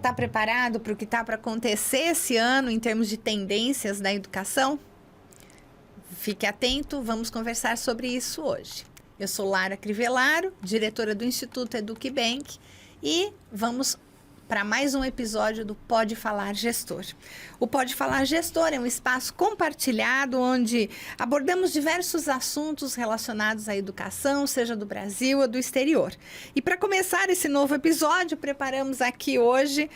está preparado para o que está para acontecer esse ano em termos de tendências da educação? Fique atento, vamos conversar sobre isso hoje. Eu sou Lara Crivellaro, diretora do Instituto EducBank, e vamos para mais um episódio do Pode Falar Gestor. O Pode Falar Gestor é um espaço compartilhado onde abordamos diversos assuntos relacionados à educação, seja do Brasil ou do exterior. E para começar esse novo episódio, preparamos aqui hoje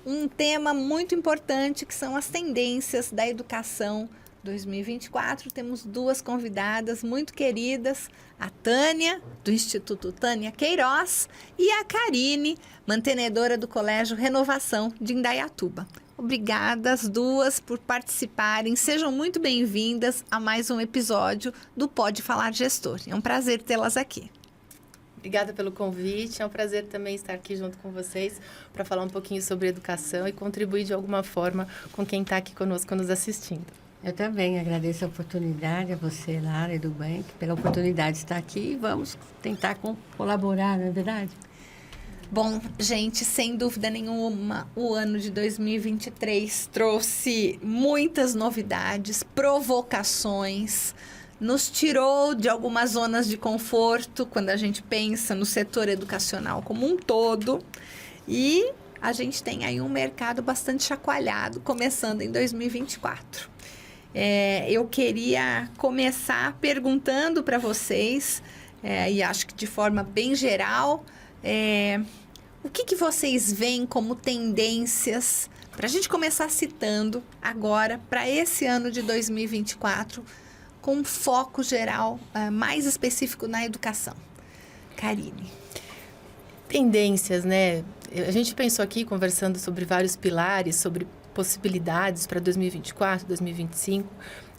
um tema muito importante, que são as tendências da educação 2024. Temos duas convidadas muito queridas, a Tânia, do Instituto Tânia Queiroz, e a Karine, mantenedora do Colégio Renovação de Indaiatuba. Obrigada as duas por participarem. Sejam muito bem-vindas a mais um episódio do Pode Falar Gestor. É um prazer tê-las aqui. Obrigada pelo convite, é um prazer também estar aqui junto com vocês para falar um pouquinho sobre educação e contribuir de alguma forma com quem está aqui conosco nos assistindo. Eu também agradeço a oportunidade, a você, Lara, EducBank, pela oportunidade de estar aqui e vamos tentar colaborar, não é verdade? Bom, gente, sem dúvida nenhuma, o ano de 2023 trouxe muitas novidades, provocações, nos tirou de algumas zonas de conforto quando a gente pensa no setor educacional como um todo, e a gente tem aí um mercado bastante chacoalhado, começando em 2024. Eu queria começar perguntando para vocês, e acho que de forma bem geral, o que vocês veem como tendências, para a gente começar citando agora, para esse ano de 2024, com um foco geral mais específico na educação. Karine. Tendências, né? A gente pensou aqui, conversando sobre vários pilares, sobre possibilidades para 2024, 2025.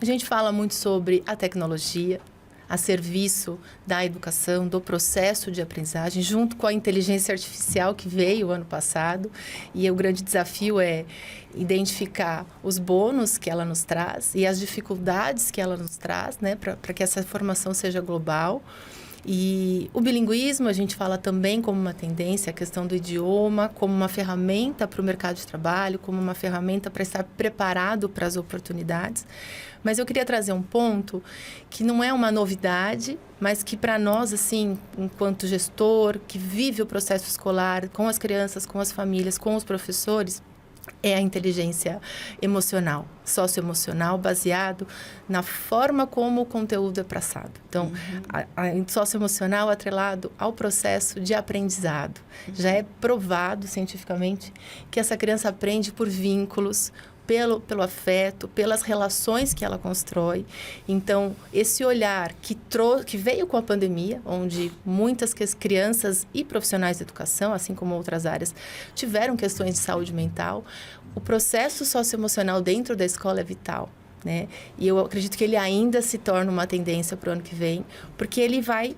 A gente fala muito sobre a tecnologia, a serviço da educação, do processo de aprendizagem, junto com a inteligência artificial que veio ano passado. E o grande desafio é identificar os bônus que ela nos traz e as dificuldades que ela nos traz, né, para que essa formação seja global. E o bilinguismo, a gente fala também como uma tendência, a questão do idioma, como uma ferramenta para o mercado de trabalho, como uma ferramenta para estar preparado para as oportunidades. Mas eu queria trazer um ponto que não é uma novidade, mas que para nós, assim, enquanto gestor, que vive o processo escolar com as crianças, com as famílias, com os professores, é a inteligência emocional, socioemocional, baseado na forma como o conteúdo é passado. Então, a socioemocional atrelado ao processo de aprendizado. Já é provado cientificamente que essa criança aprende por vínculos, pelo afeto, pelas relações que ela constrói. Então, esse olhar que veio com a pandemia, onde muitas crianças e profissionais de educação, assim como outras áreas, tiveram questões de saúde mental, o processo socioemocional dentro da escola é vital, né? E eu acredito que ele ainda se torna uma tendência para o ano que vem, porque ele vai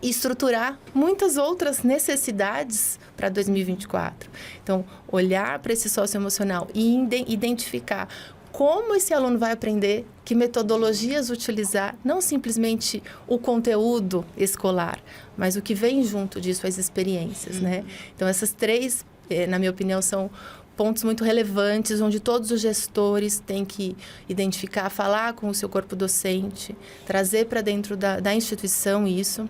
estruturar muitas outras necessidades para 2024. Então, olhar para esse socioemocional e identificar como esse aluno vai aprender, que metodologias utilizar, não simplesmente o conteúdo escolar, mas o que vem junto disso, as experiências, né? Então, essas três, na minha opinião, são pontos muito relevantes, onde todos os gestores têm que identificar, falar com o seu corpo docente, trazer para dentro da instituição isso,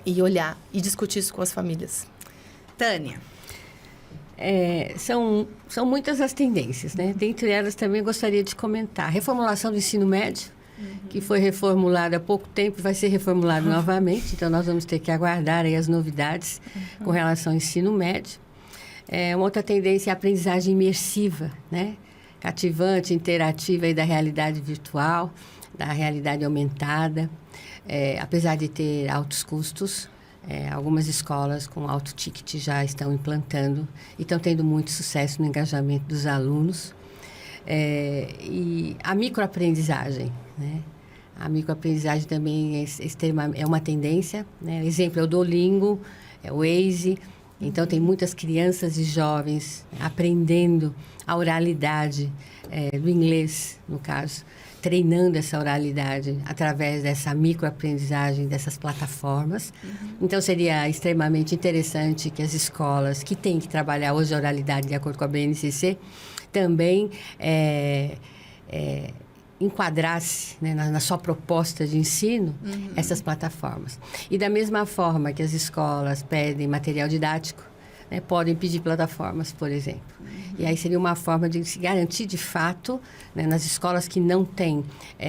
e olhar e discutir isso com as famílias. Tânia. São muitas as tendências, né? Dentre elas também gostaria de comentar a reformulação do ensino médio, que foi reformulado há pouco tempo e vai ser reformulado novamente, então nós vamos ter que aguardar aí as novidades com relação ao ensino médio. Uma outra tendência é a aprendizagem imersiva, né? Cativante, interativa aí da realidade virtual, da realidade aumentada. Apesar de ter altos custos, algumas escolas com alto ticket já estão implantando e estão tendo muito sucesso no engajamento dos alunos. E a microaprendizagem, né? A microaprendizagem também é uma tendência, né? O exemplo é o Duolingo, é o Waze. Então, tem muitas crianças e jovens aprendendo a oralidade do inglês, no caso, treinando essa oralidade através dessa microaprendizagem dessas plataformas. Então, seria extremamente interessante que as escolas que têm que trabalhar hoje a oralidade de acordo com a BNCC também enquadrasse, né, na sua proposta de ensino essas plataformas. E da mesma forma que as escolas pedem material didático, né, podem pedir plataformas, por exemplo. E aí seria uma forma de se garantir, de fato, né, nas escolas que não têm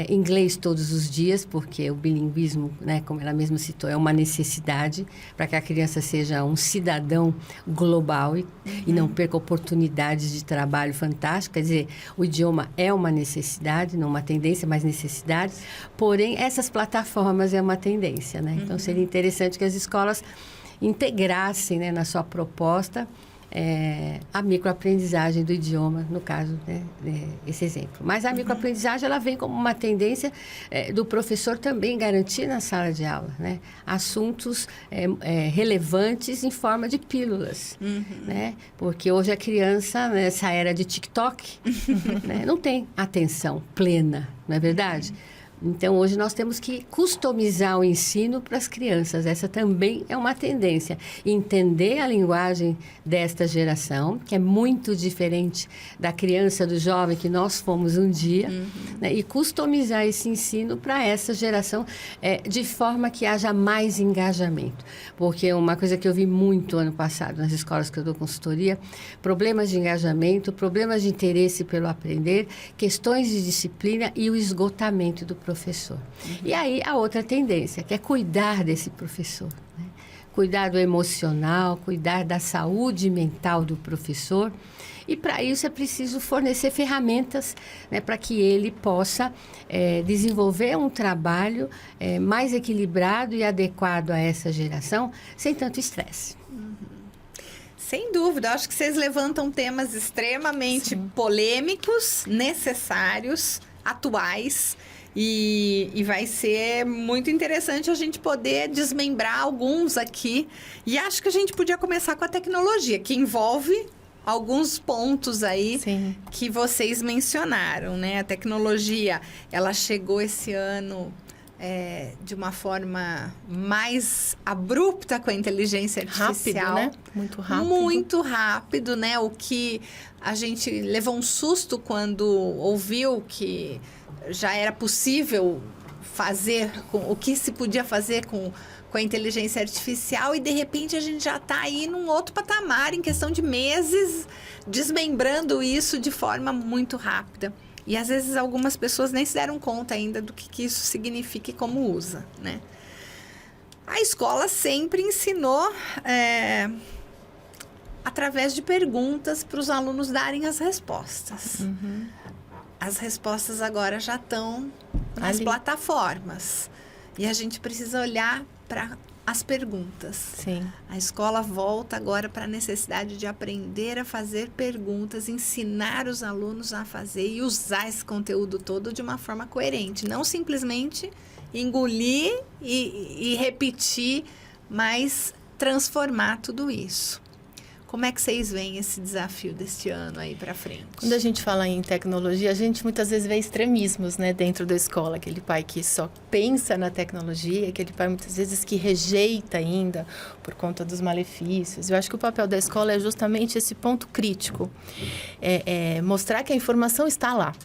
inglês todos os dias, porque o bilinguismo, né, como ela mesma citou, é uma necessidade para que a criança seja um cidadão global e não perca oportunidades de trabalho fantásticas. Quer dizer, o idioma é uma necessidade, não uma tendência, mas necessidade. Porém, essas plataformas é uma tendência, né? Então, seria interessante que as escolas integrassem, né, na sua proposta a microaprendizagem do idioma, no caso, né, esse exemplo. Mas a microaprendizagem ela vem como uma tendência do professor também garantir na sala de aula, né, assuntos relevantes em forma de pílulas, né, porque hoje a criança, nessa era de TikTok, né, não tem atenção plena, não é verdade? Então, hoje nós temos que customizar o ensino para as crianças. Essa também é uma tendência. Entender a linguagem desta geração, que é muito diferente da criança, do jovem que nós fomos um dia, né? E customizar esse ensino para essa geração de forma que haja mais engajamento. Porque uma coisa que eu vi muito ano passado nas escolas que eu dou consultoria, problemas de engajamento, problemas de interesse pelo aprender, questões de disciplina e o esgotamento do professor. E aí a outra tendência, que é cuidar desse professor, né? Cuidar do emocional, cuidar da saúde mental do professor. E para isso é preciso fornecer ferramentas, né, para que ele possa desenvolver um trabalho mais equilibrado e adequado a essa geração, sem tanto estresse. Sem dúvida, acho que vocês levantam temas extremamente polêmicos, necessários, atuais. E vai ser muito interessante a gente poder desmembrar alguns aqui. E acho que a gente podia começar com a tecnologia, que envolve alguns pontos aí que vocês mencionaram, né? A tecnologia, ela chegou esse ano de uma forma mais abrupta com a inteligência artificial. Rápido, né? Muito rápido. Muito rápido, né? O que a gente levou um susto quando ouviu que já era possível fazer, o que se podia fazer com a inteligência artificial, e de repente a gente já está aí num outro patamar, em questão de meses, desmembrando isso de forma muito rápida. E às vezes algumas pessoas nem se deram conta ainda do que isso significa e como usa, né? A escola sempre ensinou através de perguntas para os alunos darem as respostas. As respostas agora já estão nas plataformas. E a gente precisa olhar para as perguntas. Sim. A escola volta agora para a necessidade de aprender a fazer perguntas, ensinar os alunos a fazer e usar esse conteúdo todo de uma forma coerente. Não simplesmente engolir e repetir, mas transformar tudo isso. Como é que vocês veem esse desafio deste ano aí para frente? Quando a gente fala em tecnologia, a gente muitas vezes vê extremismos, né, dentro da escola. Aquele pai que só pensa na tecnologia, aquele pai muitas vezes que rejeita ainda por conta dos malefícios. Eu acho que o papel da escola é justamente esse ponto crítico. Mostrar que a informação está lá.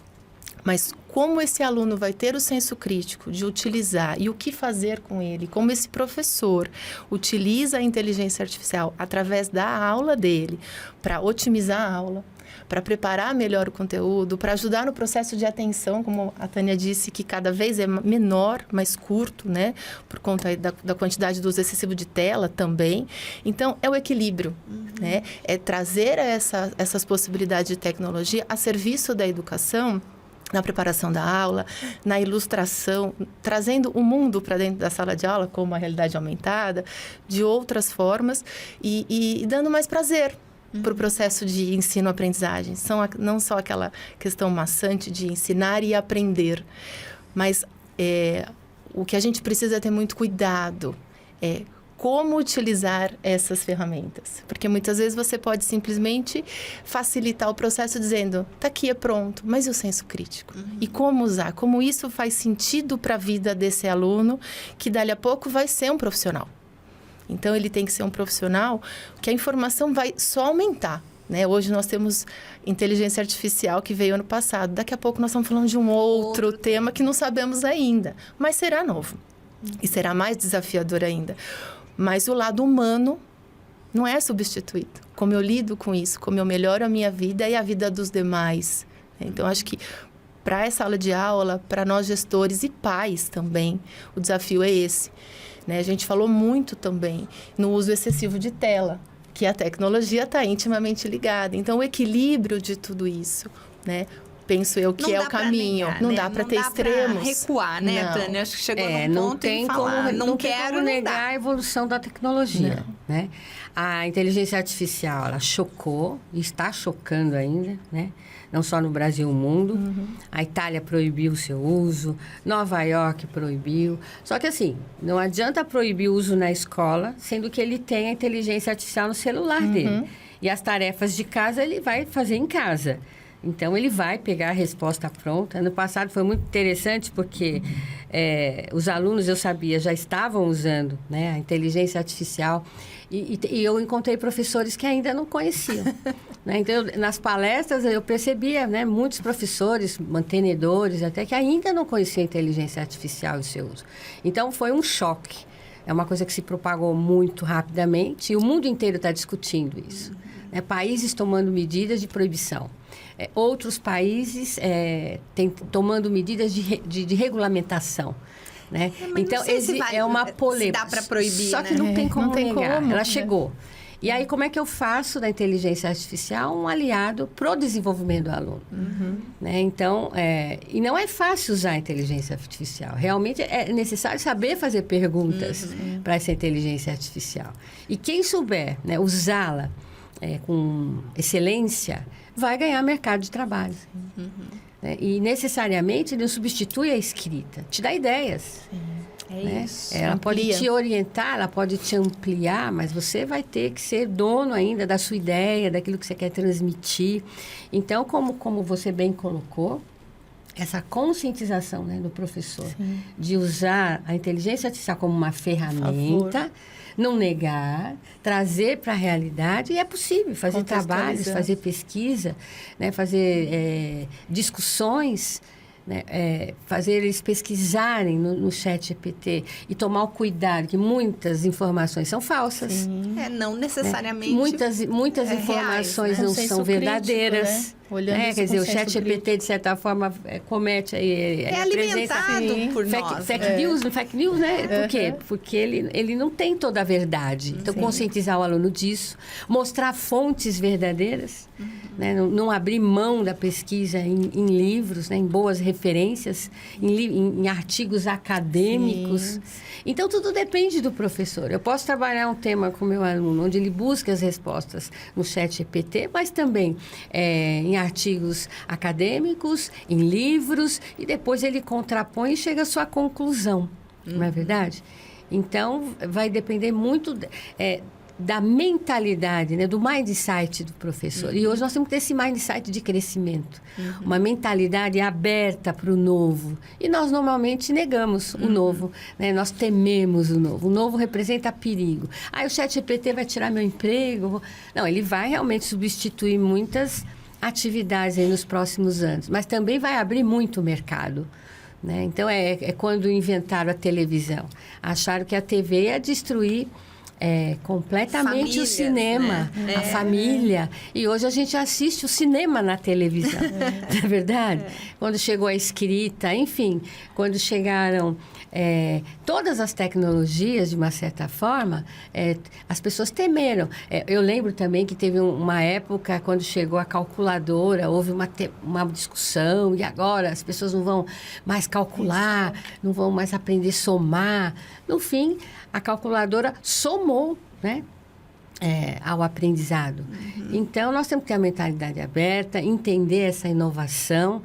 Mas como esse aluno vai ter o senso crítico de utilizar e o que fazer com ele, como esse professor utiliza a inteligência artificial através da aula dele para otimizar a aula, para preparar melhor o conteúdo, para ajudar no processo de atenção, como a Tânia disse, que cada vez é menor, mais curto, né? Por conta da quantidade do uso excessivo de tela também. Então, é o equilíbrio, né? É trazer essas possibilidades de tecnologia a serviço da educação, na preparação da aula, na ilustração, trazendo o mundo para dentro da sala de aula, como a realidade aumentada, de outras formas, e dando mais prazer para o processo de ensino-aprendizagem. Não só aquela questão maçante de ensinar e aprender, mas o que a gente precisa é ter muito cuidado, como utilizar essas ferramentas. Porque muitas vezes você pode simplesmente facilitar o processo dizendo, tá aqui, é pronto, mas e o senso crítico? E como usar? Como isso faz sentido para a vida desse aluno que dali a pouco vai ser um profissional? Então, ele tem que ser um profissional que a informação vai só aumentar. Né? Hoje nós temos inteligência artificial que veio ano passado. Daqui a pouco nós estamos falando de um outro tema que não sabemos ainda. Mas será novo. E será mais desafiador ainda. Mas o lado humano não é substituído. Como eu lido com isso, como eu melhoro a minha vida e a vida dos demais. Então, acho que para essa sala de aula, para nós gestores e pais também, o desafio é esse. Né? A gente falou muito também no uso excessivo de tela, que a tecnologia está intimamente ligada. Então, o equilíbrio de tudo isso, né? Penso eu que é o caminho. Negar, não né? dá para ter Não dá extremos. pra recuar, né, Não. Tânia? Acho que chegou num não ponto tem em falar, como, não tem quero, como não negar dá. a evolução da tecnologia, né? A inteligência artificial, ela chocou e está chocando ainda, né? Não só no Brasil, no mundo. A Itália proibiu o seu uso, Nova York proibiu. Só que assim, não adianta proibir o uso na escola, sendo que ele tem a inteligência artificial no celular dele. E as tarefas de casa ele vai fazer em casa. Então, ele vai pegar a resposta pronta. Ano passado foi muito interessante porque os alunos, eu sabia, já estavam usando, né, a inteligência artificial. E eu encontrei professores que ainda não conheciam. Né? Então, nas palestras, eu percebia, né, muitos professores, mantenedores, até que ainda não conheciam a inteligência artificial e o seu uso. Então, foi um choque. É uma coisa que se propagou muito rapidamente e o mundo inteiro está discutindo isso. Países tomando medidas de proibição. Outros países tomando medidas de regulamentação. Né? Então, é uma polêmica. Dá para proibir, só que né? não tem como negar. Como, ela chegou. E aí, como é que eu faço da inteligência artificial um aliado para o desenvolvimento do aluno? Né? Então, e não é fácil usar a inteligência artificial. Realmente é necessário saber fazer perguntas para essa inteligência artificial. E quem souber, né, usá-la com excelência, vai ganhar mercado de trabalho. Né? E necessariamente não substitui a escrita, te dá ideias. Né? Isso. Ela pode Amplia. te orientar, ela pode te ampliar, mas você vai ter que ser dono ainda da sua ideia, daquilo que você quer transmitir. Então, como você bem colocou, essa conscientização, né, do professor de usar a inteligência artificial como uma ferramenta, não negar, trazer para a realidade, e é possível fazer trabalhos, fazer pesquisa, né, fazer discussões, né, fazer eles pesquisarem no chat GPT e tomar o cuidado que muitas informações são falsas. Não necessariamente. Muitas informações não são verdadeiras. Crítico, né? Olhando isso Quer dizer, com o senso chat GPT, crítico. de certa forma, comete aí. É alimentado por nós. Fake news, né? Por quê? Porque ele não tem toda a verdade. Então, conscientizar o aluno disso, mostrar fontes verdadeiras, né? Não abrir mão da pesquisa em livros, né? Em boas referências, em artigos acadêmicos. Então, tudo depende do professor. Eu posso trabalhar um tema com o meu aluno, onde ele busca as respostas no chat GPT, mas também em artigos acadêmicos, em livros, e depois ele contrapõe e chega à sua conclusão. Não é verdade? Então, vai depender muito da mentalidade, né, do mindset do professor. E hoje nós temos que ter esse mindset de crescimento. Uma mentalidade aberta para o novo. E nós normalmente negamos o novo. Né? Nós tememos o novo. O novo representa perigo. O chat GPT vai tirar meu emprego? Não, ele vai realmente substituir muitas atividades aí nos próximos anos. Mas também vai abrir muito o mercado. Né? Então, é quando inventaram a televisão. Acharam que a TV ia destruir completamente Famílias, o cinema, né? a família. E hoje a gente assiste o cinema na televisão, não é verdade? Quando chegou a escrita, enfim, quando chegaram todas as tecnologias, de uma certa forma, as pessoas temeram. Eu lembro também que teve uma época, quando chegou a calculadora, houve uma discussão, e agora as pessoas não vão mais calcular, não vão mais aprender a somar. No fim, a calculadora somou, né, ao aprendizado. Então, nós temos que ter a mentalidade aberta, entender essa inovação,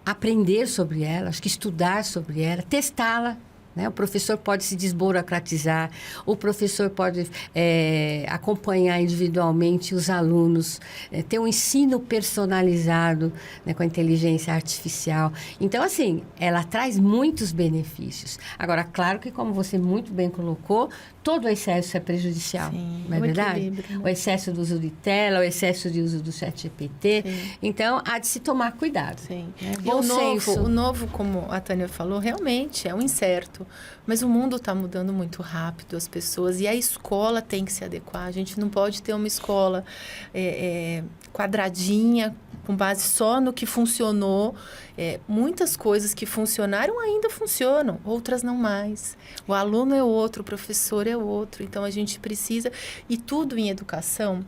aprender sobre ela, acho que estudar sobre ela, testá-la. né? O professor pode se desburocratizar, o professor pode acompanhar individualmente os alunos, ter um ensino personalizado, né, com a inteligência artificial. Então, assim, ela traz muitos benefícios. Agora, claro que, como você muito bem colocou, todo excesso é prejudicial, Sim, não é verdade? né? O excesso do uso de tela, o excesso de uso do ChatGPT. Então, há de se tomar cuidado. Sim. Né? E Bom senso. o novo, como a Tânia falou, realmente é um incerto. Mas o mundo está mudando muito rápido, as pessoas, e a escola tem que se adequar. A gente não pode ter uma escola quadradinha, com base só no que funcionou. Muitas coisas que funcionaram ainda funcionam, outras não mais. O aluno é outro, o professor é outro. Então, a gente precisa... E tudo em educação...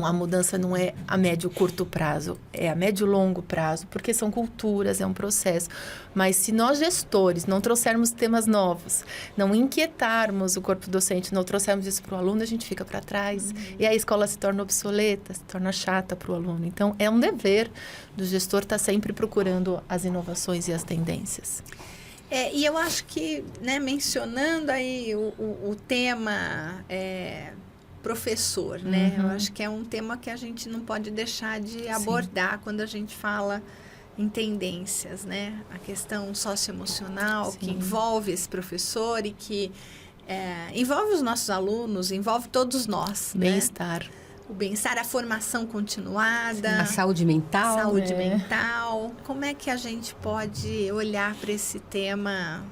A mudança não é a médio curto prazo, é a médio longo prazo, porque são culturas, é um processo. Mas se nós gestores não trouxermos temas novos, não inquietarmos o corpo docente, não trouxermos isso para o aluno, a gente fica para trás. E a escola se torna obsoleta, se torna chata para o aluno. Então, é um dever do gestor estar sempre procurando as inovações e as tendências. E eu acho que, né, mencionando aí o tema... professor, né? Eu acho que é um tema que a gente não pode deixar de abordar quando a gente fala em tendências, né? A questão socioemocional que envolve esse professor e que envolve os nossos alunos, envolve todos nós, Bem-estar. Né? O bem-estar, a formação continuada. A saúde mental. Saúde mental. Como é que a gente pode olhar para esse tema...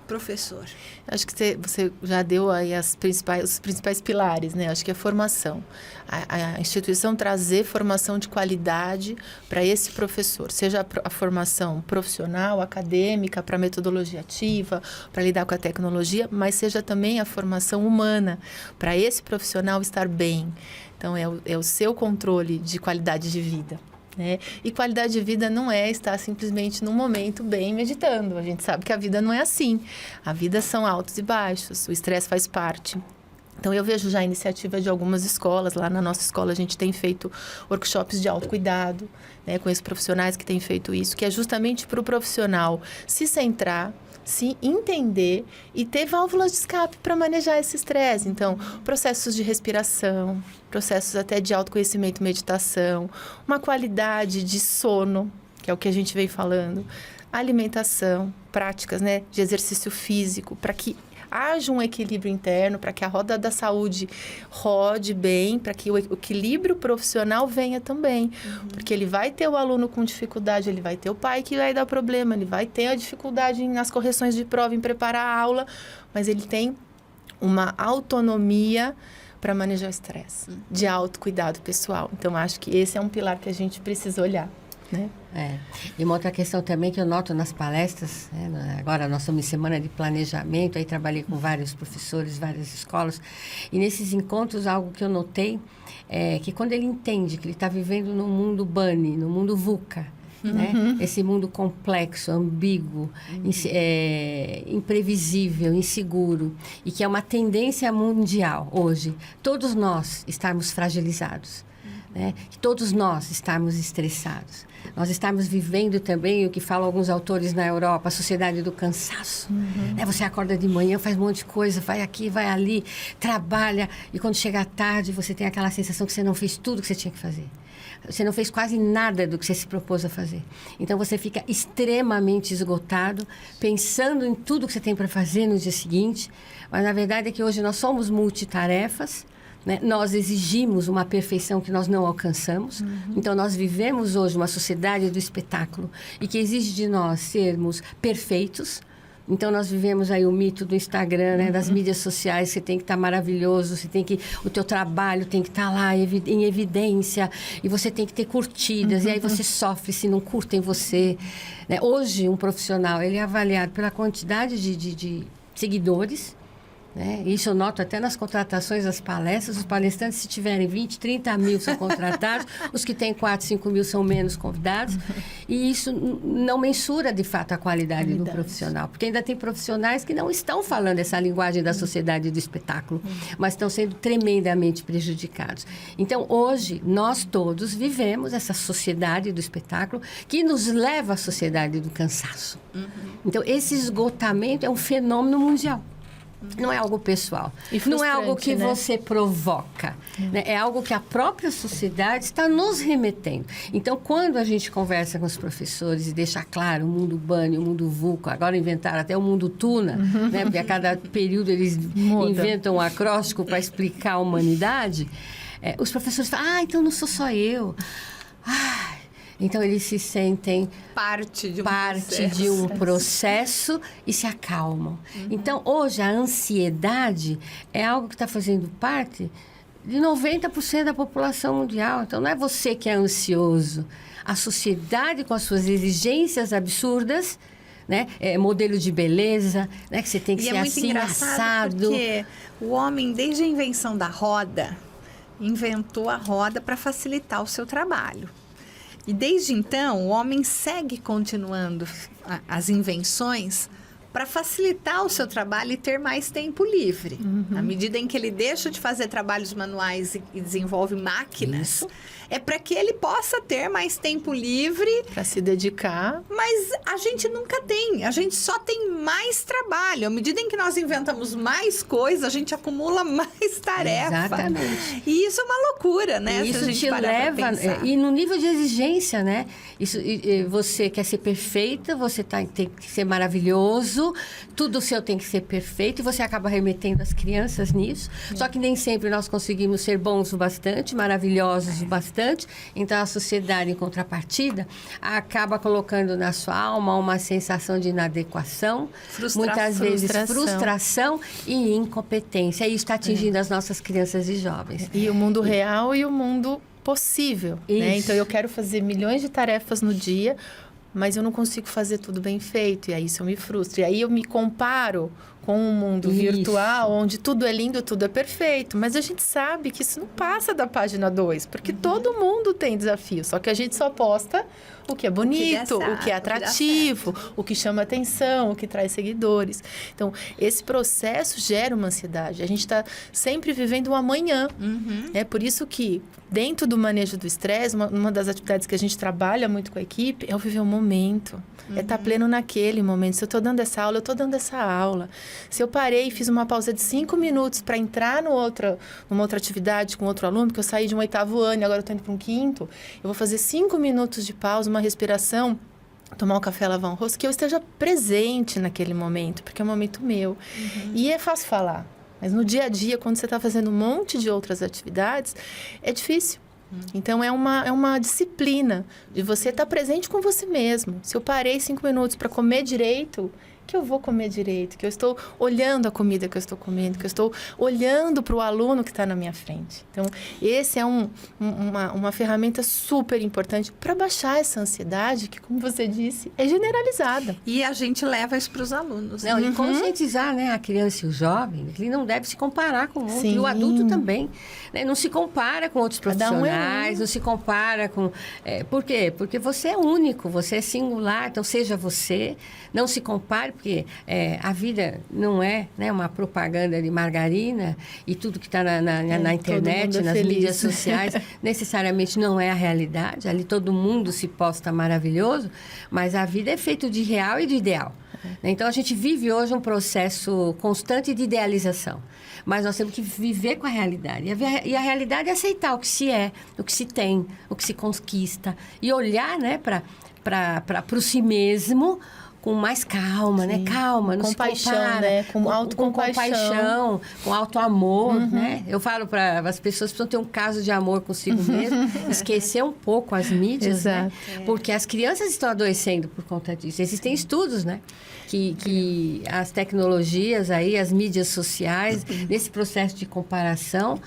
professor? Acho que você já deu aí os principais pilares, né? Acho que é formação. A instituição trazer formação de qualidade para esse professor, seja a formação profissional, acadêmica, para metodologia ativa, para lidar com a tecnologia, mas seja também a formação humana, para esse profissional estar bem. Então, é o seu controle de qualidade de vida. Né? E qualidade de vida não é estar simplesmente num momento bem meditando. A gente sabe que a vida não é assim. A vida são altos e baixos, o estresse faz parte. Então, eu vejo já a iniciativa de algumas escolas. Lá na nossa escola, a gente tem feito workshops de autocuidado, né? Conheço profissionais que têm feito isso, que é justamente para o profissional se centrar, se entender e ter válvulas de escape para manejar esse estresse. Então, processos de respiração, processos até de autoconhecimento e meditação, uma qualidade de sono, que é o que a gente vem falando, alimentação, práticas, né, de exercício físico, para que haja um equilíbrio interno, para que a roda da saúde rode bem, para que o equilíbrio profissional venha também. Porque ele vai ter o aluno com dificuldade, ele vai ter o pai que vai dar problema, ele vai ter a dificuldade nas correções de prova, em preparar a aula, mas ele tem uma autonomia para manejar o estresse, de autocuidado pessoal. Então, acho que esse é um pilar que a gente precisa olhar. Né? E uma outra questão também que eu noto nas palestras, né? Agora nós estamos em semana de planejamento, aí trabalhei com vários professores, várias escolas, e nesses encontros algo que eu notei é que quando ele entende que ele está vivendo num mundo bunny, no mundo VUCA, né? Esse mundo complexo, ambíguo, imprevisível, inseguro, e que é uma tendência mundial hoje, todos nós estarmos fragilizados. Né? Que todos nós estamos estressados. Nós estamos vivendo também o que falam alguns autores na Europa, a sociedade do cansaço. Né? Você acorda de manhã, faz um monte de coisa, vai aqui, vai ali, trabalha, e quando chega à tarde você tem aquela sensação que você não fez tudo que você tinha que fazer. Você não fez quase nada do que você se propôs a fazer. Então, você fica extremamente esgotado, pensando em tudo que você tem para fazer no dia seguinte. Mas, na verdade, é que hoje nós somos multitarefas, né? Nós exigimos uma perfeição que nós não alcançamos. Então, nós vivemos hoje uma sociedade do espetáculo e que exige de nós sermos perfeitos. Então, nós vivemos aí o mito do Instagram, né? Das mídias sociais. Você tem que estar maravilhoso, o teu trabalho tem que estar lá em evidência e você tem que ter curtidas. E aí você sofre se não curtem você. Né? Hoje, um profissional, ele é avaliado pela quantidade de seguidores, né? Isso eu noto até nas contratações das palestras. Os palestrantes, se tiverem 20, 30 mil, são contratados. Os que têm 4, 5 mil são menos convidados. E isso não mensura, de fato, a qualidade do profissional. Porque ainda tem profissionais que não estão falando essa linguagem da sociedade do espetáculo, mas estão sendo tremendamente prejudicados. Então, hoje, nós todos vivemos essa sociedade do espetáculo que nos leva à sociedade do cansaço. Então, esse esgotamento é um fenômeno mundial. Não é algo pessoal. Não é algo que você provoca. Né? É algo que a própria sociedade está nos remetendo. Então, quando a gente conversa com os professores e deixa claro o mundo Bunny, o mundo VUCA, agora inventaram até o mundo Tuna, né? Porque a cada período eles inventam um acróstico para explicar a humanidade, os professores falam, então não sou só eu. Então, eles se sentem parte de um processo e se acalmam. Então, hoje, a ansiedade é algo que está fazendo parte de 90% da população mundial. Então, não é você que é ansioso. A sociedade, com as suas exigências absurdas, né? Modelo de beleza, né? Que você tem que ser assim, assado. Porque o homem, desde a invenção da roda, inventou a roda para facilitar o seu trabalho. E desde então, o homem segue continuando as invenções para facilitar o seu trabalho e ter mais tempo livre. À medida em que ele deixa de fazer trabalhos manuais e desenvolve máquinas, é para que ele possa ter mais tempo livre. Para se dedicar. Mas a gente nunca tem, a gente só tem mais trabalho. À medida em que nós inventamos mais coisas, a gente acumula mais tarefa. Exatamente. E isso é uma loucura, né? E isso te leva... E no nível de exigência, né? Você quer ser perfeita, você tem que ser maravilhoso, tudo seu tem que ser perfeito, e você acaba remetendo as crianças nisso. Só que nem sempre nós conseguimos ser bons o bastante, maravilhosos o bastante. Então, a sociedade, em contrapartida, acaba colocando na sua alma uma sensação de inadequação, muitas vezes frustração e incompetência. E isso está atingindo as nossas crianças e jovens. E o mundo real e o mundo possível, né? Então, eu quero fazer milhões de tarefas no dia, mas eu não consigo fazer tudo bem feito, e aí isso eu me frustro. E aí eu me comparo com um mundo virtual, onde tudo é lindo, tudo é perfeito. Mas a gente sabe que isso não passa da página 2, porque todo mundo tem desafio. Só que a gente só posta o que é bonito, o que é atrativo, o que chama atenção, o que traz seguidores. Então, esse processo gera uma ansiedade. A gente está sempre vivendo o amanhã. É por isso que, dentro do manejo do estresse, uma das atividades que a gente trabalha muito com a equipe é o viver o momento. É estar pleno naquele momento. Se eu estou dando essa aula, eu estou dando essa aula. Se eu parei e fiz uma pausa de 5 minutos para entrar numa outra atividade com outro aluno, porque eu saí de um 8º ano e agora eu estou indo para um 5º, eu vou fazer 5 minutos de pausa, uma respiração, tomar um café, lavar um rosto, que eu esteja presente naquele momento, porque é um momento meu. E é fácil falar, mas no dia a dia, quando você está fazendo um monte de outras atividades, é difícil. Então, é uma disciplina de você estar presente com você mesmo. Se eu parei 5 minutos para comer direito, que eu vou comer direito, que eu estou olhando a comida que eu estou comendo, que eu estou olhando para o aluno que está na minha frente. Então, esse é uma ferramenta super importante para baixar essa ansiedade, que, como você disse, é generalizada. E a gente leva isso para os alunos. Não, e conscientizar, né, a criança e o jovem, que ele não deve se comparar com o outro, e o adulto também. Né? Não se compara com outros profissionais, não se compara com... por quê? Porque você é único, você é singular, então seja você, não se compare, porque a vida não é, né, uma propaganda de margarina e tudo que está na internet, nas mídias sociais, necessariamente não é a realidade. Ali todo mundo se posta maravilhoso, mas a vida é feita de real e de ideal. Então, a gente vive hoje um processo constante de idealização. Mas nós temos que viver com a realidade. E a realidade é aceitar o que se é, o que se tem, o que se conquista. E olhar, né, para o si mesmo com mais calma, né? Calma, não se compara. Né? Com autocompaixão, com auto-amor, né? Eu falo para as pessoas que precisam ter um caso de amor consigo mesmo, esquecer um pouco as mídias, né? Porque as crianças estão adoecendo por conta disso. Existem estudos, né? Que as tecnologias aí, as mídias sociais, nesse processo de comparação,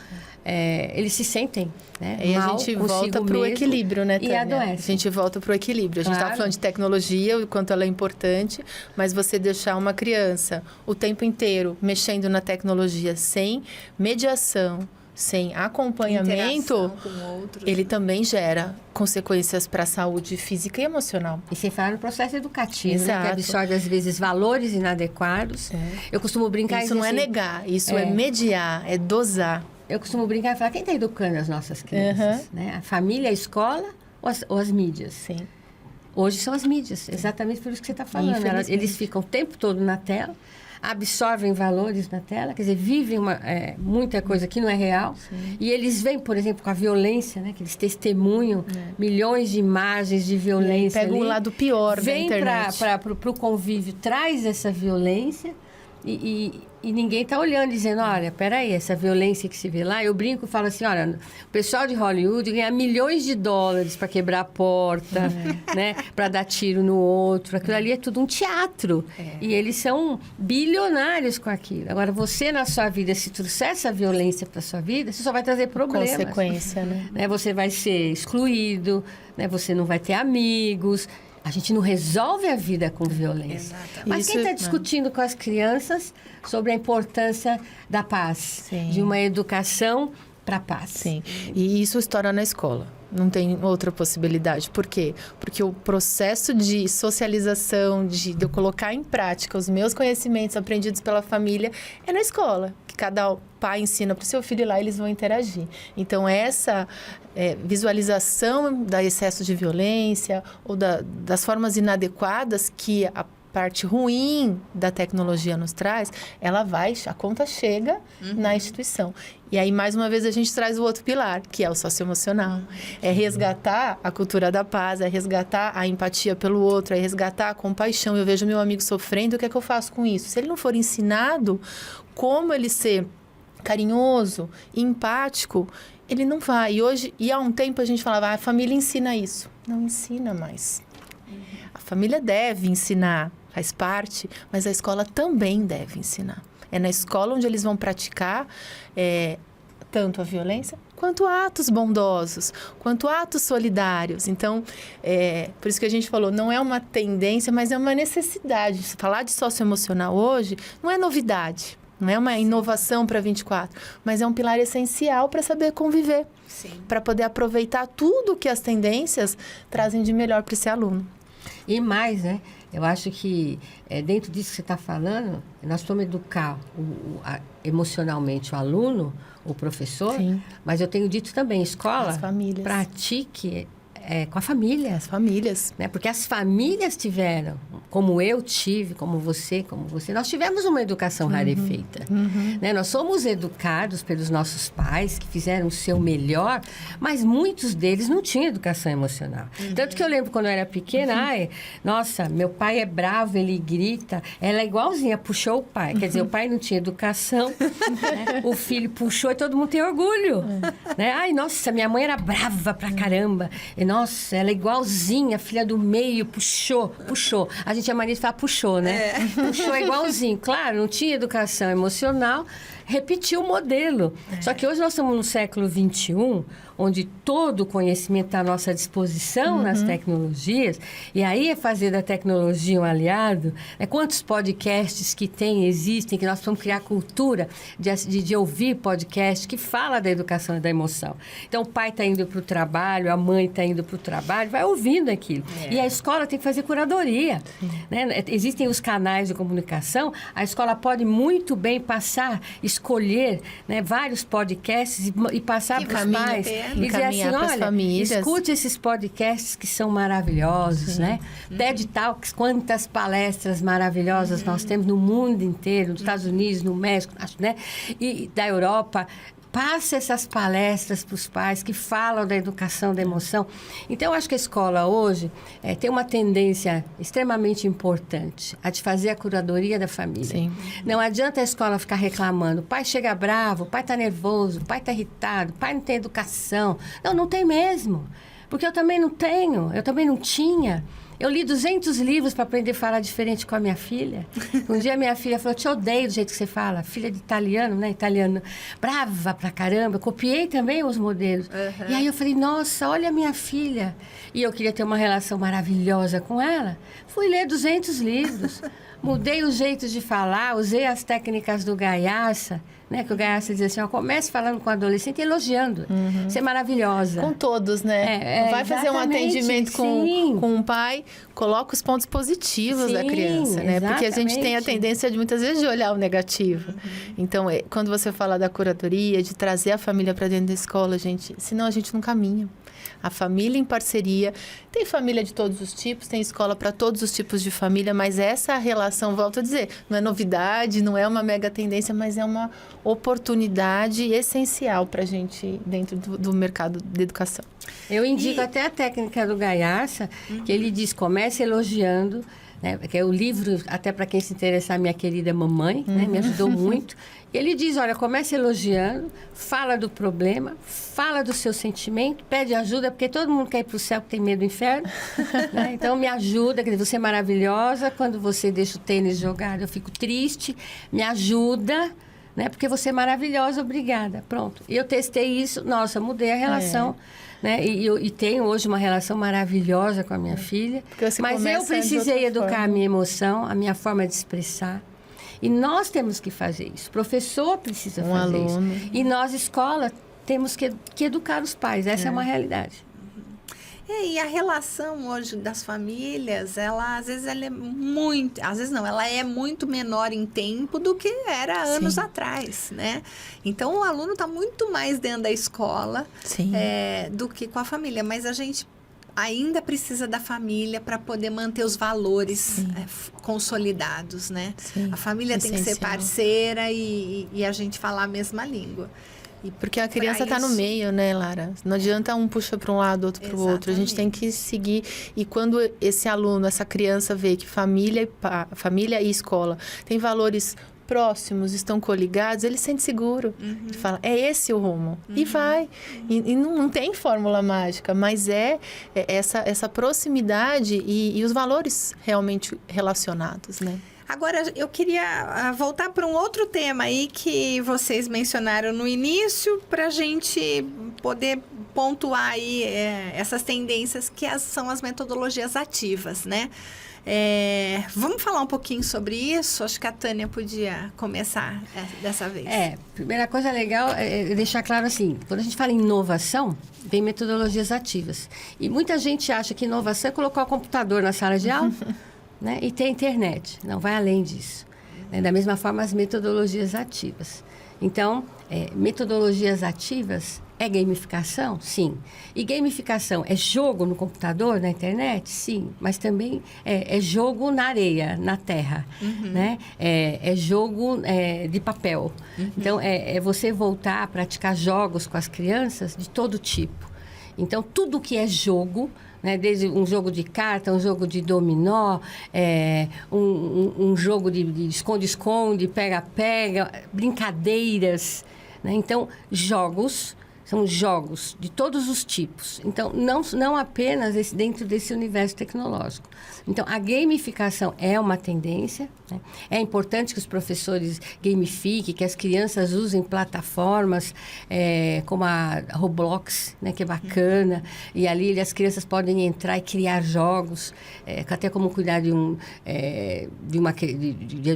eles se sentem, né, E a mal gente consigo volta para o mesmo equilíbrio, né, e Tânia? adoece. A gente volta para o equilíbrio. A gente estava Claro. falando de tecnologia, o quanto ela é importante, mas você deixar uma criança o tempo inteiro mexendo na tecnologia sem mediação, sem acompanhamento, Interação com outros. ele também gera consequências para a saúde física e emocional. E sem falar no processo educativo, né, que Exato. absorve, às vezes, valores inadequados. Eu costumo brincar... Isso e não é dizer assim, negar, isso é mediar, é dosar. eu costumo brincar e falar, quem está educando as nossas crianças? Né? A família, a escola ou as mídias? Sim. Hoje são as mídias, exatamente por isso que você está falando. Infelizmente. Eles ficam o tempo todo na tela, absorvem valores na tela, quer dizer, vivem muita coisa que não é real. E eles vêm, por exemplo, com a violência, né? Que eles testemunham milhões de imagens de violência. Pega o ali. lado pior da Vem internet. para o convívio, traz essa violência e ninguém está olhando, dizendo, olha, peraí, essa violência que se vê lá, eu brinco e falo assim, olha, o pessoal de Hollywood ganha milhões de dólares para quebrar a porta, né, para dar tiro no outro, aquilo ali é tudo um teatro, e eles são bilionários com aquilo. Agora, você na sua vida, se trouxer essa violência para sua vida, você só vai trazer problemas. Consequência, né? Você vai ser excluído, né, você não vai ter amigos. A gente não resolve a vida com violência. Exatamente. Mas Isso, quem está não. discutindo com as crianças sobre a importância da paz, Sim. de uma educação para a paz? Sim, e isso estoura na escola. Não tem outra possibilidade. Por quê? Porque o processo de socialização, de eu colocar em prática os meus conhecimentos aprendidos pela família, é na escola. Que cada pai ensina para o seu filho e lá eles vão interagir. Então, essa visualização do excesso de violência ou das formas inadequadas que a parte ruim da tecnologia nos traz, a conta chega na instituição. E aí, mais uma vez, a gente traz o outro pilar, que é o socioemocional. É resgatar a cultura da paz, é resgatar a empatia pelo outro, é resgatar a compaixão. Eu vejo meu amigo sofrendo, o que é que eu faço com isso? Se ele não for ensinado como ele ser carinhoso, empático, ele não vai. E há um tempo a gente falava, a família ensina isso. Não ensina mais. A família deve ensinar, faz parte, mas a escola também deve ensinar. É na escola onde eles vão praticar tanto a violência, quanto atos bondosos, quanto atos solidários. Então, por isso que a gente falou, não é uma tendência, mas é uma necessidade. Falar de socioemocional hoje não é novidade, não é uma inovação para 24, mas é um pilar essencial para saber conviver, para poder aproveitar tudo que as tendências trazem de melhor para esse aluno. E mais, né? Eu acho que dentro disso que você está falando, nós vamos educar emocionalmente o aluno, o professor, Sim. mas eu tenho dito também, escola, As famílias. pratique com a família. As famílias. Né? Porque as famílias tiveram, como eu tive, como você, nós tivemos uma educação rarefeita. Né? Nós somos educados pelos nossos pais, que fizeram o seu melhor, mas muitos deles não tinham educação emocional. Tanto que eu lembro quando eu era pequena, nossa, meu pai é bravo, ele grita, ela é igualzinha, puxou o pai. Quer dizer, o pai não tinha educação, né? O filho puxou e todo mundo tem orgulho. Né? Ai, nossa, minha mãe era brava pra caramba. E, nossa, ela é igualzinha, filha do meio, puxou. A gente tinha mania de falar puxou, né? Puxou igualzinho. Claro, não tinha educação emocional, repetiu o modelo. Só que hoje nós estamos no século XXI, onde todo o conhecimento está à nossa disposição nas tecnologias, e aí é fazer da tecnologia um aliado. Quantos podcasts que existem, que nós precisamos criar cultura de ouvir podcast que fala da educação e da emoção. Então, o pai está indo para o trabalho, a mãe está indo para o trabalho, vai ouvindo aquilo. E a escola tem que fazer curadoria. Né? Existem os canais de comunicação, a escola pode muito bem escolher, né, vários podcasts e passar para os pais. E dizer assim, olha, escute esses podcasts que são maravilhosos, né? TED Talks, quantas palestras maravilhosas nós temos no mundo inteiro, nos Estados Unidos, no México, né? E da Europa. Passe essas palestras para os pais que falam da educação da emoção. Então, eu acho que a escola hoje tem uma tendência extremamente importante a de fazer a curadoria da família. Sim. Não adianta a escola ficar reclamando. O pai chega bravo, o pai está nervoso, o pai está irritado, o pai não tem educação. Não tem mesmo. Porque eu também não tenho, eu também não tinha. Eu li 200 livros para aprender a falar diferente com a minha filha. Um dia minha filha falou, te odeio do jeito que você fala. Filha de italiano, né? Italiano brava pra caramba. Eu copiei também os modelos. E aí eu falei, nossa, olha a minha filha. E eu queria ter uma relação maravilhosa com ela. Fui ler 200 livros. Mudei o jeito de falar, usei as técnicas do Gaiarsa, né? Que o Gaiarsa diz assim, ó, comece falando com o adolescente, elogiando. Você é maravilhosa. Com todos, né? Vai fazer um atendimento com um pai, coloca os pontos positivos da criança, né? Porque a gente tem a tendência, de muitas vezes, de olhar o negativo. Então, quando você fala da curadoria, de trazer a família para dentro da escola, gente, senão a gente não caminha. A família em parceria, tem família de todos os tipos, tem escola para todos os tipos de família, mas essa relação, volto a dizer, não é novidade, não é uma mega tendência, mas é uma oportunidade essencial para a gente dentro do mercado de educação. Eu indico até a técnica do Gaiarsa, que ele diz, comece elogiando, né? Que é o livro, até para quem se interessar, minha querida mamãe, né? Me ajudou muito. E ele diz, olha, comece elogiando, fala do problema, fala do seu sentimento, pede ajuda, porque todo mundo quer ir para o céu, que tem medo do inferno. Né? Então, me ajuda, quer dizer, você é maravilhosa, quando você deixa o tênis jogado, eu fico triste, me ajuda, né? Porque você é maravilhosa, obrigada. Pronto. E eu testei isso, nossa, mudei a relação. Né? E tenho hoje uma relação maravilhosa com a minha filha. Mas eu precisei educar a minha emoção, a minha forma de expressar. E nós temos que fazer isso. O professor precisa fazer isso. E nós, escola, temos que educar os pais. Essa é uma realidade. E a relação hoje das famílias, ela às vezes ela é muito, às vezes não, ela é muito menor em tempo do que era anos atrás, né? Então o aluno está muito mais dentro da escola do que com a família, mas a gente ainda precisa da família para poder manter os valores consolidados, né? A família tem que ser parceira e a gente falar a mesma língua. Porque a criança está no meio, né, Lara? Não adianta um puxa para um lado, outro para o outro. A gente tem que seguir. E quando esse aluno, essa criança vê que família e escola tem valores próximos, estão coligados, ele se sente seguro. Ele fala, é esse o rumo. E vai. E não tem fórmula mágica, mas essa proximidade e os valores realmente relacionados, né? Agora, eu queria voltar para um outro tema aí que vocês mencionaram no início, para a gente poder pontuar aí essas tendências que são as metodologias ativas, né? Vamos falar um pouquinho sobre isso? Acho que a Tânia podia começar dessa vez. Primeira coisa legal é deixar claro assim, quando a gente fala em inovação, vem metodologias ativas. E muita gente acha que inovação é colocar o computador na sala de aula, né? E ter internet. Não, vai além disso. Da mesma forma, as metodologias ativas. Então, metodologias ativas é gamificação? Sim. E gamificação é jogo no computador, na internet? Sim. Mas também é jogo na areia, na terra. Né? É jogo de papel. Então, é você voltar a praticar jogos com as crianças de todo tipo. Então, tudo que é jogo, né, desde um jogo de carta, um jogo de dominó, um jogo de esconde-esconde, pega-pega, brincadeiras. Né? Então, jogos são jogos de todos os tipos. Então, não apenas dentro desse universo tecnológico. Então, a gamificação é uma tendência. Né? É importante que os professores gamifiquem, que as crianças usem plataformas como a Roblox, né, que é bacana. E ali as crianças podem entrar e criar jogos, até como cuidar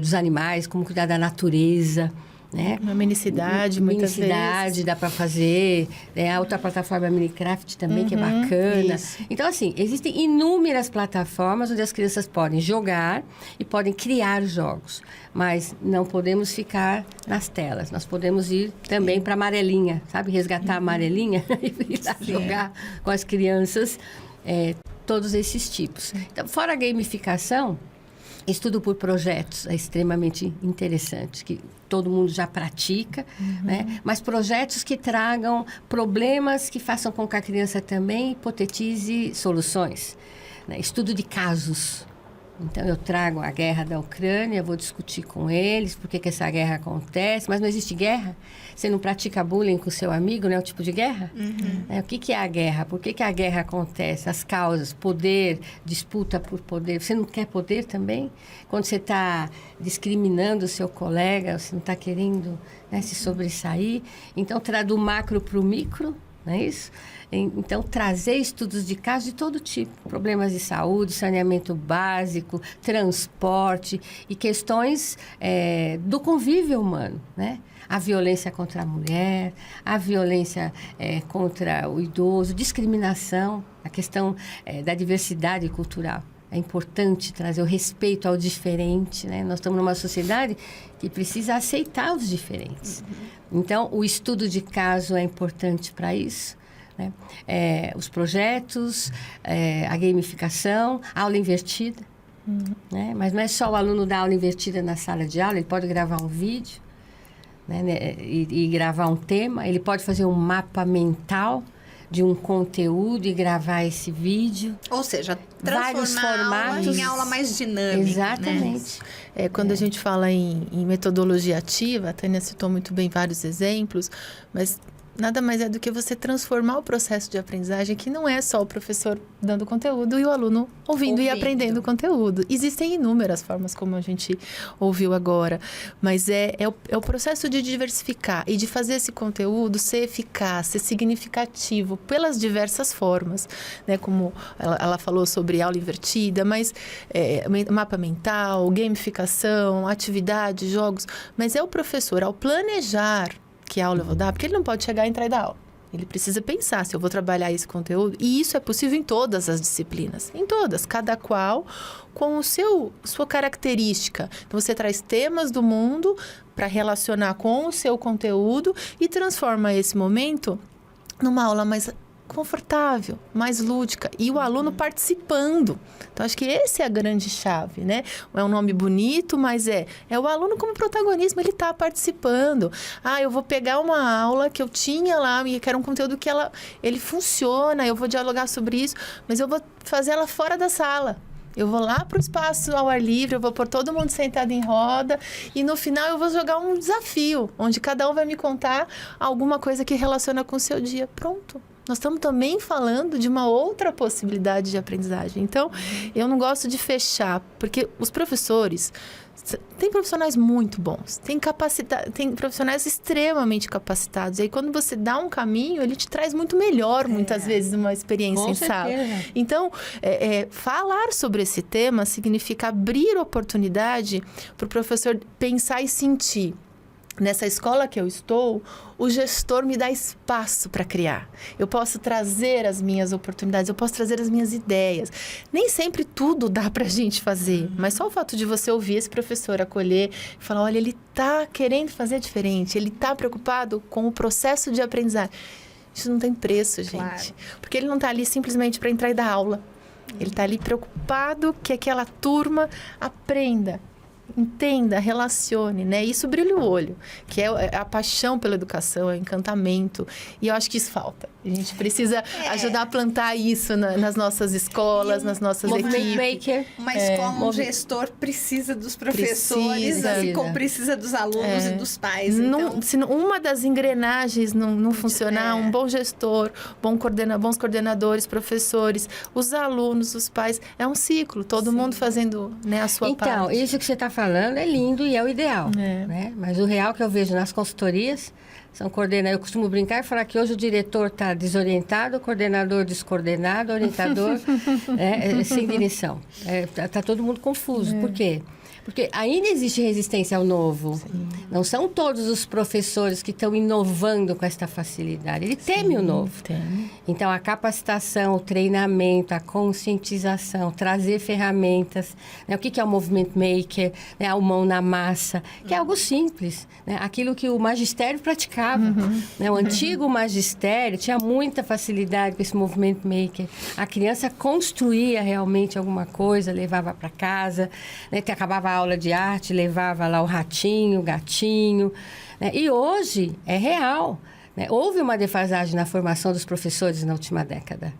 dos animais, como cuidar da natureza. Né? Uma minicidade, muitas vezes. Dá para fazer. A outra plataforma Minecraft também, que é bacana. Isso. Então, assim, existem inúmeras plataformas onde as crianças podem jogar e podem criar jogos. Mas não podemos ficar nas telas. Nós podemos ir também para a amarelinha, sabe? Resgatar a amarelinha e ir lá jogar com as crianças todos esses tipos. Então, fora a gamificação, estudo por projetos é extremamente interessante, que todo mundo já pratica, né? Mas projetos que tragam problemas que façam com que a criança também hipotetize soluções. Né? Estudo de casos. Então, eu trago a guerra da Ucrânia, vou discutir com eles por que essa guerra acontece. Mas não existe guerra? Você não pratica bullying com o seu amigo, não é o tipo de guerra? O que é a guerra? Por que a guerra acontece? As causas, poder, disputa por poder. Você não quer poder também? Quando você está discriminando o seu colega, você não está querendo, né, se sobressair. Então, do macro para o micro, não é isso? Então, trazer estudos de caso de todo tipo. Problemas de saúde, saneamento básico, transporte e questões do convívio humano, né? A violência contra a mulher, a violência contra o idoso, discriminação, a questão da diversidade cultural. É importante trazer o respeito ao diferente, né? Nós estamos numa sociedade que precisa aceitar os diferentes. Então, o estudo de caso é importante para isso. Né? Os projetos, a gamificação, a aula invertida. Né? Mas não é só o aluno dar aula invertida na sala de aula, ele pode gravar um vídeo, né? e gravar um tema, ele pode fazer um mapa mental de um conteúdo e gravar esse vídeo. Ou seja, vários transformar a aula em aula mais dinâmica. Exatamente. Né? Quando a gente fala em metodologia ativa, a Tânia citou muito bem vários exemplos, mas nada mais é do que você transformar o processo de aprendizagem, que não é só o professor dando conteúdo e o aluno ouvindo e aprendendo o conteúdo. Existem inúmeras formas, como a gente ouviu agora, mas é o processo de diversificar e de fazer esse conteúdo ser eficaz, ser significativo pelas diversas formas, né? Como ela falou sobre aula invertida, mas mapa mental, gamificação, atividade, jogos, mas é o professor, ao planejar que aula eu vou dar, porque ele não pode chegar e entrar e dar aula. Ele precisa pensar se eu vou trabalhar esse conteúdo, e isso é possível em todas as disciplinas, em todas, cada qual com sua característica. Então, você traz temas do mundo para relacionar com o seu conteúdo e transforma esse momento numa aula mais confortável, mais lúdica, e o aluno participando. Então, acho que esse é a grande chave, né? É um nome bonito, mas é o aluno como protagonismo, ele está participando. Eu vou pegar uma aula que eu tinha lá, e que era um conteúdo que ele funciona, eu vou dialogar sobre isso, mas eu vou fazer ela fora da sala. Eu vou lá para o espaço ao ar livre, eu vou pôr todo mundo sentado em roda, e no final eu vou jogar um desafio, onde cada um vai me contar alguma coisa que relaciona com o seu dia. Pronto. Nós estamos também falando de uma outra possibilidade de aprendizagem. Então, eu não gosto de fechar, porque os professores... Tem profissionais muito bons, tem profissionais extremamente capacitados. E aí, quando você dá um caminho, ele te traz muito melhor, muitas vezes, uma experiência em sala. Então, falar sobre esse tema significa abrir oportunidade para o professor pensar e sentir. Nessa escola que eu estou, o gestor me dá espaço para criar. Eu posso trazer as minhas oportunidades, eu posso trazer as minhas ideias. Nem sempre tudo dá para a gente fazer, mas só o fato de você ouvir esse professor, acolher, e falar, olha, ele está querendo fazer diferente, ele está preocupado com o processo de aprendizagem. Isso não tem preço, gente. Claro. Porque ele não está ali simplesmente para entrar e dar aula. Ele está ali preocupado que aquela turma aprenda. Entenda, relacione, né? Isso brilha o olho, que é a paixão pela educação, é o encantamento. E eu acho que isso falta. A gente precisa ajudar a plantar isso nas nossas escolas, nas nossas equipes. Uma escola, um gestor precisa dos professores, assim como precisa dos alunos e dos pais. Então... Se uma das engrenagens não funcionar, um bom gestor, bons coordenadores, professores, os alunos, os pais, é um ciclo, todo mundo fazendo, né, a sua parte. Então, isso que você está falando é lindo e é o ideal, né? Mas o real que eu vejo nas consultorias são coordenadores. Eu costumo brincar e falar que hoje o diretor está desorientado, o coordenador descoordenado, o orientador sem direção. Está todo mundo confuso. Por quê? Porque ainda existe resistência ao novo. Sim. Não são todos os professores que estão inovando com esta facilidade. Ele teme o novo. Teme. Então, a capacitação, o treinamento, a conscientização, trazer ferramentas. Né? O que é o movement maker? Né? A mão na massa. Que é algo simples. Né? Aquilo que o magistério praticava. Né? O antigo magistério tinha muita facilidade com esse movement maker. A criança construía realmente alguma coisa, levava para casa, né? Que acabava a aula de arte, levava lá o ratinho, o gatinho, né? E hoje é real, né? Houve uma defasagem na formação dos professores na última década.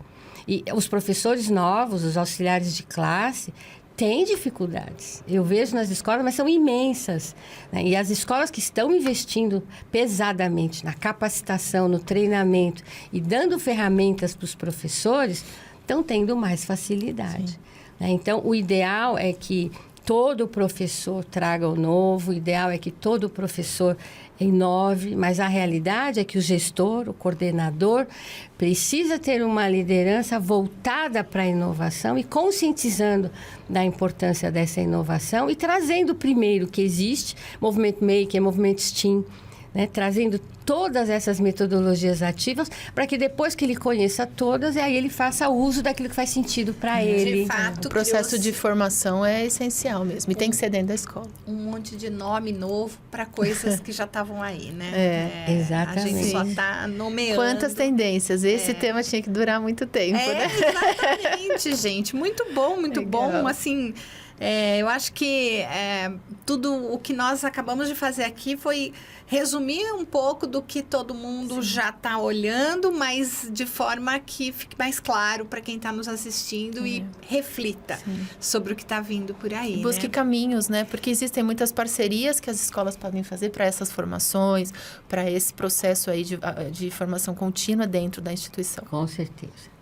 E os professores novos, os auxiliares de classe, tem dificuldades. Eu vejo nas escolas, mas são imensas, né? E as escolas que estão investindo pesadamente na capacitação, no treinamento e dando ferramentas para os professores, estão tendo mais facilidade, né? Então, o ideal é que todo professor traga o novo, o ideal é que todo professor inove, mas a realidade é que o gestor, o coordenador, precisa ter uma liderança voltada para a inovação e conscientizando da importância dessa inovação e trazendo primeiro o que existe, movimento Maker, movimento STEAM, né? Trazendo todas essas metodologias ativas para que depois que ele conheça todas, aí ele faça uso daquilo que faz sentido para ele. De fato, O processo de formação é essencial mesmo. E tem que ser dentro da escola. Um monte de nome novo para coisas que já estavam aí, né? Exatamente. A gente só está nomeando. Quantas tendências. Esse tema tinha que durar muito tempo, né? Exatamente, gente. Muito bom, muito Legal. bom. Assim, eu acho que tudo o que nós acabamos de fazer aqui foi resumir um pouco do que todo mundo já está olhando, mas de forma que fique mais claro para quem está nos assistindo e reflita sobre o que está vindo por aí. Busque caminhos, né? Porque existem muitas parcerias que as escolas podem fazer para essas formações, para esse processo aí de formação contínua dentro da instituição. Com certeza.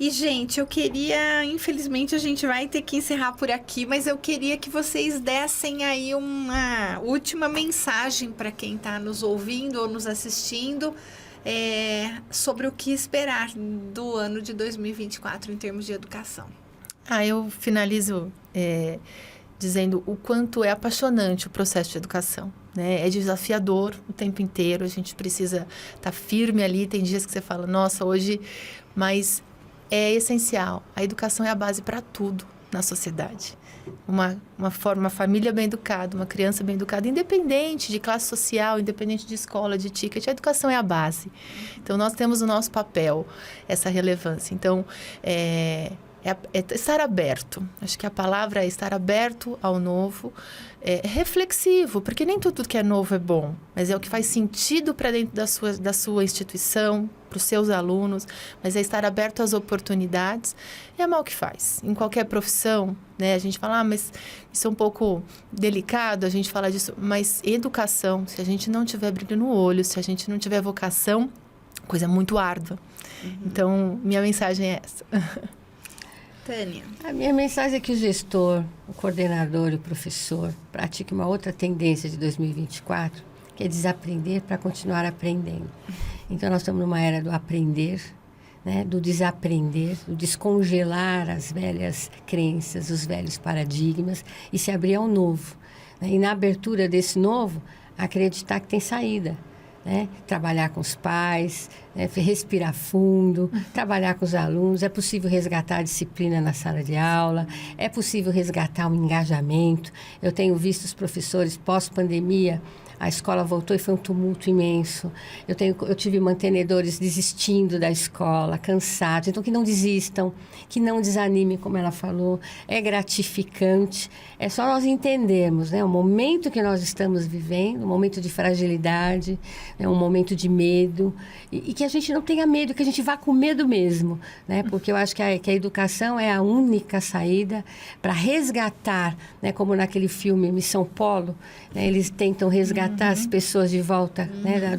E, gente, eu queria... Infelizmente, a gente vai ter que encerrar por aqui, mas eu queria que vocês dessem aí uma última mensagem para quem está nos ouvindo ou nos assistindo sobre o que esperar do ano de 2024 em termos de educação. Eu finalizo dizendo o quanto é apaixonante o processo de educação, né? É desafiador o tempo inteiro, a gente precisa estar firme ali. Tem dias que você fala, nossa, hoje... Mas... é essencial. A educação é a base para tudo na sociedade. Uma família bem educada, uma criança bem educada, independente de classe social, independente de escola, de ticket, a educação é a base. Então, nós temos o nosso papel, essa relevância. Então, é estar aberto. Acho que a palavra é estar aberto ao novo, reflexivo, porque nem tudo que é novo é bom, mas é o que faz sentido para dentro da sua instituição, para os seus alunos, mas é estar aberto às oportunidades e amar o que faz. Em qualquer profissão, né? A gente fala, mas isso é um pouco delicado, a gente fala disso, mas educação, se a gente não tiver brilho no olho, se a gente não tiver vocação, coisa muito árdua. Então, minha mensagem é essa. Tânia. A minha mensagem é que o gestor, o coordenador e o professor pratiquem uma outra tendência de 2024, que é desaprender para continuar aprendendo. Então, nós estamos numa era do aprender, né, do desaprender, do descongelar as velhas crenças, os velhos paradigmas e se abrir ao novo, né? E na abertura desse novo, acreditar que tem saída. Né? Trabalhar com os pais, né? Respirar fundo, trabalhar com os alunos. É possível resgatar a disciplina na sala de aula, é possível resgatar o engajamento. Eu tenho visto os professores pós-pandemia, a escola voltou e foi um tumulto imenso. Eu tive mantenedores desistindo da escola, cansados. Então, que não desistam, que não desanimem, como ela falou. É gratificante. É só nós entendermos, né, o momento que nós estamos vivendo, um momento de fragilidade, né, um momento de medo. E que a gente não tenha medo, que a gente vá com medo mesmo. Né? Porque eu acho que a educação é a única saída para resgatar, né, como naquele filme Missão Polo, né, eles tentam resgatar as pessoas de volta, né,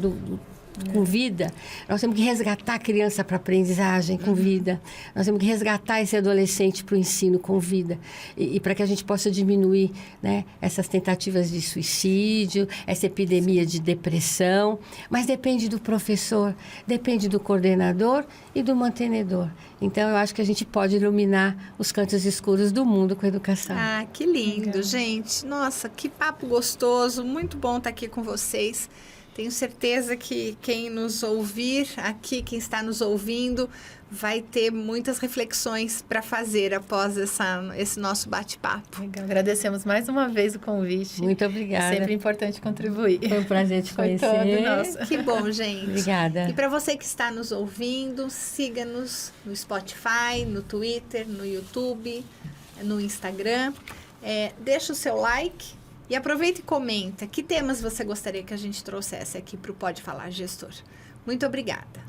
com vida. Nós temos que resgatar a criança para a aprendizagem com vida. Nós temos que resgatar esse adolescente para o ensino com vida. E para que a gente possa diminuir, né, essas tentativas de suicídio, essa epidemia de depressão. Mas depende do professor, depende do coordenador e do mantenedor. Então, eu acho que a gente pode iluminar os cantos escuros do mundo com a educação. Ah, que lindo, gente. Nossa, que papo gostoso. Muito bom estar aqui com vocês. Tenho certeza que quem nos ouvir aqui, quem está nos ouvindo, vai ter muitas reflexões para fazer após esse nosso bate-papo. Legal. Agradecemos mais uma vez o convite. Muito obrigada. É sempre importante contribuir. Foi um prazer te conhecer. Foi todo nosso. Que bom, gente. Obrigada. E para você que está nos ouvindo, siga-nos no Spotify, no Twitter, no YouTube, no Instagram. Deixa o seu like. E aproveita e comenta que temas você gostaria que a gente trouxesse aqui para o Pode Falar Gestor. Muito obrigada.